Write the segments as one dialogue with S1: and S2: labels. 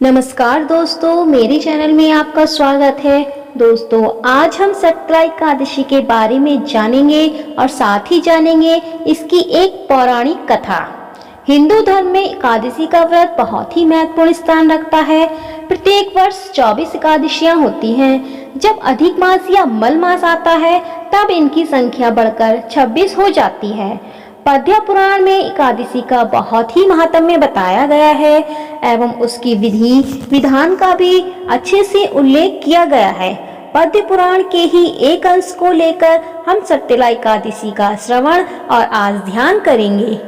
S1: नमस्कार दोस्तों, मेरे चैनल में आपका स्वागत है। दोस्तों, आज हम सटला एकादशी के बारे में जानेंगे और साथ ही जानेंगे इसकी एक पौराणिक कथा। हिंदू धर्म में एकादशी का व्रत बहुत ही महत्वपूर्ण स्थान रखता है। प्रत्येक वर्ष 24 एकादशियां होती हैं। जब अधिक मास या मल मास आता है तब इनकी संख्या बढ़कर 26 हो जाती है। पद्म पुराण में एकादशी का बहुत ही महात्म्य बताया गया है एवं उसकी विधि विधान का भी अच्छे से उल्लेख किया गया है। पद्म पुराण के ही एक अंश को लेकर हम सटला एकादशी का श्रवण और आज ध्यान करेंगे।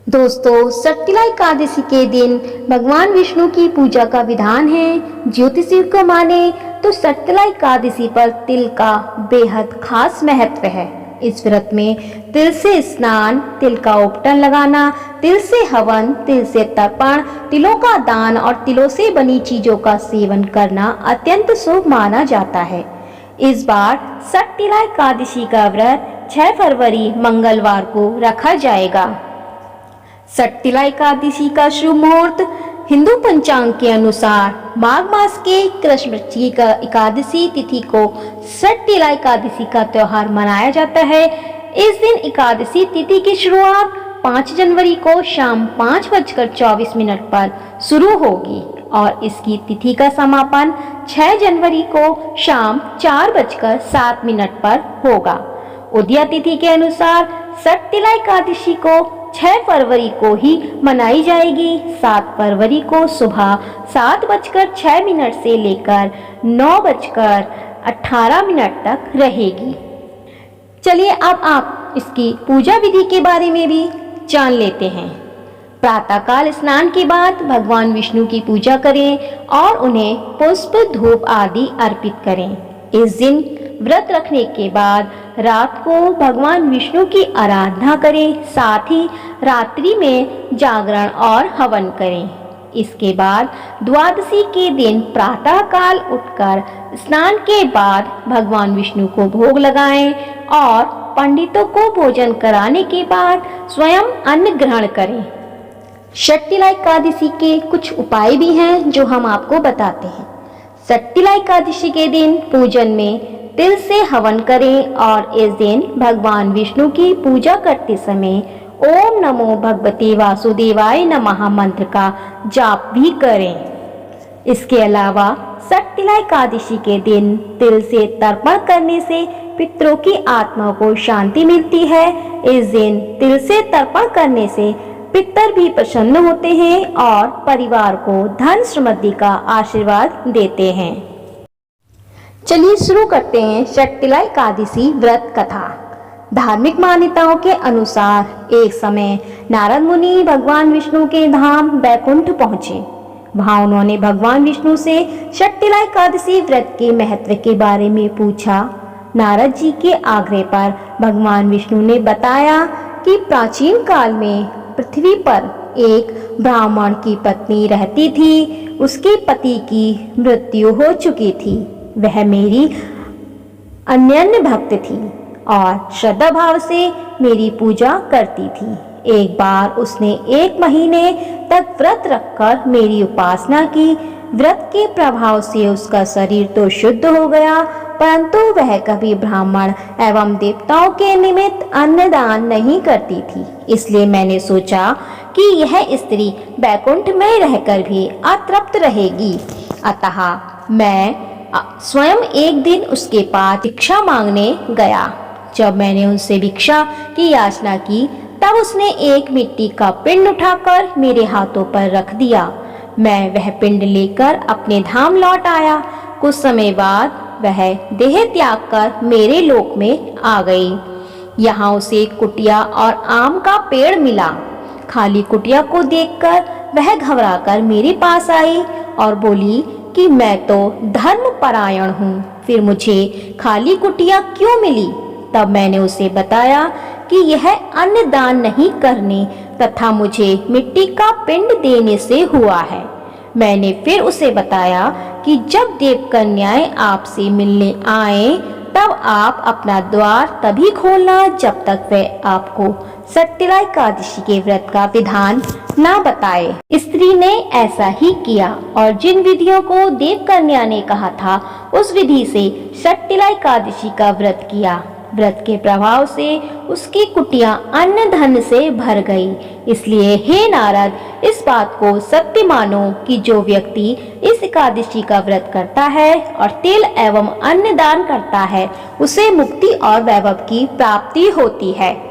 S1: दोस्तों, सटला एकादशी के दिन भगवान विष्णु की पूजा का विधान है। ज्योतिषी को माने तो सटला एकादशी पर तिल का बेहद खास महत्व है। इस व्रत में तिल से स्नान, तिल का उपटन लगाना, तिल से हवन, तिल से तर्पण, तिलों का दान और तिलों से बनी चीजों का सेवन करना अत्यंत शुभ माना जाता है। इस बार सटला एकादशी का व्रत 6 फरवरी मंगलवार को रखा जाएगा। सटला एकादशी का शुभ मुहूर्त हिंदू पंचांग के अनुसार माघ मास के कृष्ण पक्ष की एकादशी तिथि को सटला एकादशी का त्योहार मनाया जाता है। इस दिन एकादशी तिथि की शुरुआत 5 जनवरी को शाम 5:24 पर शुरू होगी और इसकी तिथि का समापन 6 जनवरी को शाम 4:07 पर होगा। उदया तिथि के अनुसार सटला एकादशी को 6 फरवरी को ही मनाई जाएगी। 7 फरवरी को सुबह 7:06 से लेकर 9:18 तक रहेगी। चलिए अब आप इसकी पूजा विधि के बारे में भी जान लेते हैं। प्रातःकाल स्नान के बाद भगवान विष्णु की पूजा करें और उन्हें पुष्प धूप आदि अर्पित करें। इस दिन व्रत रखने के बाद रात को भगवान विष्णु की आराधना करें, साथ ही रात्रि में जागरण और हवन करें। इसके बाद द्वादशी के दिन प्रातःकाल उठकर स्नान के बाद भगवान विष्णु को भोग लगाएं और पंडितों को भोजन कराने के बाद स्वयं अन्न ग्रहण करें। सटला एकादशी के कुछ उपाय भी हैं जो हम आपको बताते हैं। सटला एकादशी के दिन पूजन में तिल से हवन करें और इस दिन भगवान विष्णु की पूजा करते समय ओम नमो भगवते वासुदेवाय नमः मंत्र का जाप भी करें। इसके अलावा सटला एकादशी के दिन तिल से तर्पण करने से पितरों की आत्मा को शांति मिलती है। इस दिन तिल से तर्पण करने से पितर भी प्रसन्न होते हैं और परिवार को धन समृद्धि का आशीर्वाद देते हैं। चलिए शुरू करते हैं सटला एकादशी व्रत कथा। धार्मिक मान्यताओं के अनुसार एक समय नारद मुनि भगवान विष्णु के धाम बैकुंठ पहुंचे। वहां उन्होंने भगवान विष्णु से सटला एकादशी व्रत के महत्व के बारे में पूछा। नारद जी के आग्रह पर भगवान विष्णु ने बताया कि प्राचीन काल में पृथ्वी पर एक ब्राह्मण की पत्नी रहती थी। उसके पति की मृत्यु हो चुकी थी। वह मेरी अनन्य भक्त थी और श्रद्धा भाव से मेरी पूजा करती थी। एक बार उसने 1 महीने तक व्रत रखकर मेरी उपासना की। व्रत के प्रभाव से उसका शरीर तो शुद्ध हो गया, परंतु वह कभी ब्राह्मण एवं देवताओं के निमित्त अन्नदान नहीं करती थी। इसलिए मैंने सोचा कि यह स्त्री बैकुंठ में रहकर भी अतृप्त रहेगी। अतः मैं स्वयं एक दिन उसके पास भिक्षा मांगने गया। जब मैंने उनसे भिक्षा की याचना की तब उसने एक मिट्टी का पिंड उठाकर मेरे हाथों पर रख दिया। मैं वह पिंड लेकर अपने धाम लौट आया। कुछ समय बाद वह देह त्याग कर मेरे लोक में आ गई। यहाँ उसे कुटिया और आम का पेड़ मिला। खाली कुटिया को देखकर वह घबराकर मेरे पास आई और बोली कि मैं तो धर्म परायण हूँ, फिर मुझे खाली कुटिया क्यों मिली? तब मैंने उसे बताया कि यह अन्न दान नहीं करने तथा मुझे मिट्टी का पिंड देने से हुआ है। मैंने फिर उसे बताया कि जब देव कन्याएं आपसे मिलने आए तब आप अपना द्वार तभी खोलना जब तक वह आपको सट्टिला एकादशी के व्रत का विधान ना बताए। स्त्री ने ऐसा ही किया और जिन विधियों को देवकन्या ने कहा था उस विधि से सट्टिला एकादशी का व्रत किया। व्रत के प्रभाव से उसकी कुटिया अन्न धन से भर गई। इसलिए हे नारद, इस बात को सत्य मानो कि जो व्यक्ति इस एकादशी का व्रत करता है और तिल एवं अन्न दान करता है उसे मुक्ति और वैभव की प्राप्ति होती है।